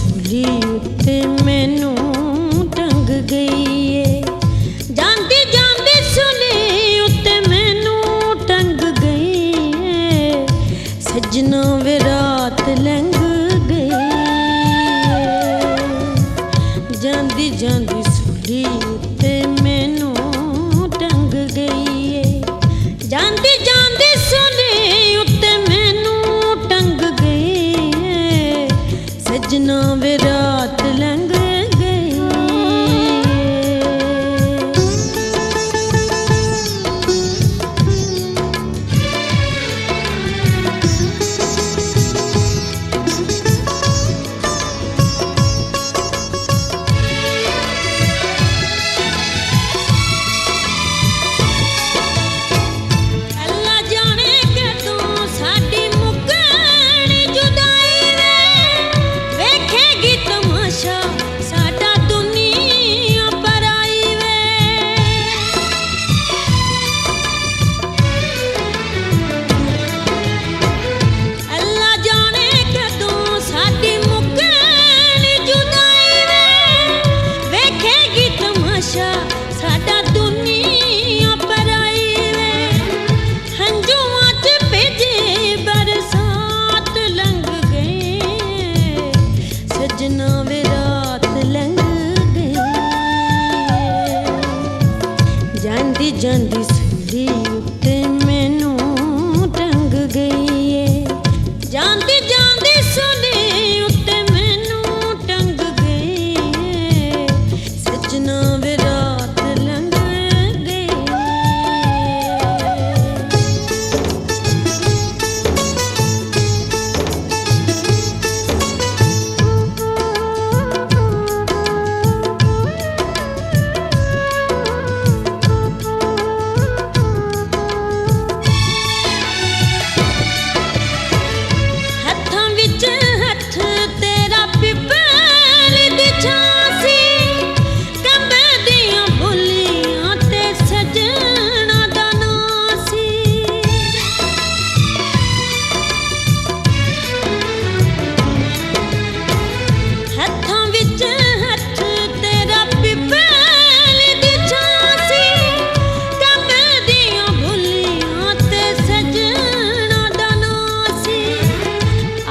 सूली उत्ते मैनू टंग गई है। जांदी जांदी सूली उत्ते मैनू टंग गई है। सजना वे रात लंघ गई है। जांदी जांदी सूली उत्ते मैनू टंग गई है। जांदी जांदी सूली उत्ते मैनू टंग गई है। सजना वे रात लंघ गई। अल्लाह जाने कदों साडी मुक्कणी जुदाई वे। वेखेगी तमाशा साडा दुनिया पर आई वे। अल्लाह जाने कदों साडी मुक्कणी जुदाई वे। वेखेगी तमाशा साडा दुनिया पर आई वे। हंजुआं च भेजे बरसात लंघ गई। सजना वे रात लंघ गई। जांदी जांदी सूली उत्ते मैनू टंग गई है। जांदी जांदी सूली उत्ते मैनू टंग गई है। सजना वे रात लंघ गई। हत्थां विच हत्थ तेरा पिपल दी छासी। कंबदियां बोलियां ते सजना दा नां सी। हत्थां विच हत्थ तेरा पिपल दी छासी। कंबदियां बोलियां ते सजना दा नां सी।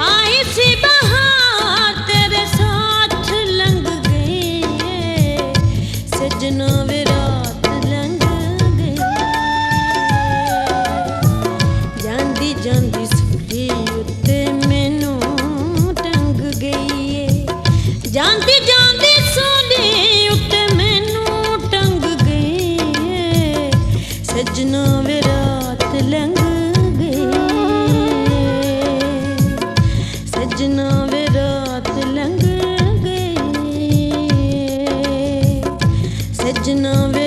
आई सी बहार तेरे साथ लंघ गई है। सजना वे रात लंघ गई। जांदी जांदी सूली उत्ते मैनू टंग गई है। जांदी जांदी सूली उत्ते मैनू टंग गई है। सजना वे रात लंघ गई। सजना वे रात लंघ गई। सजना वे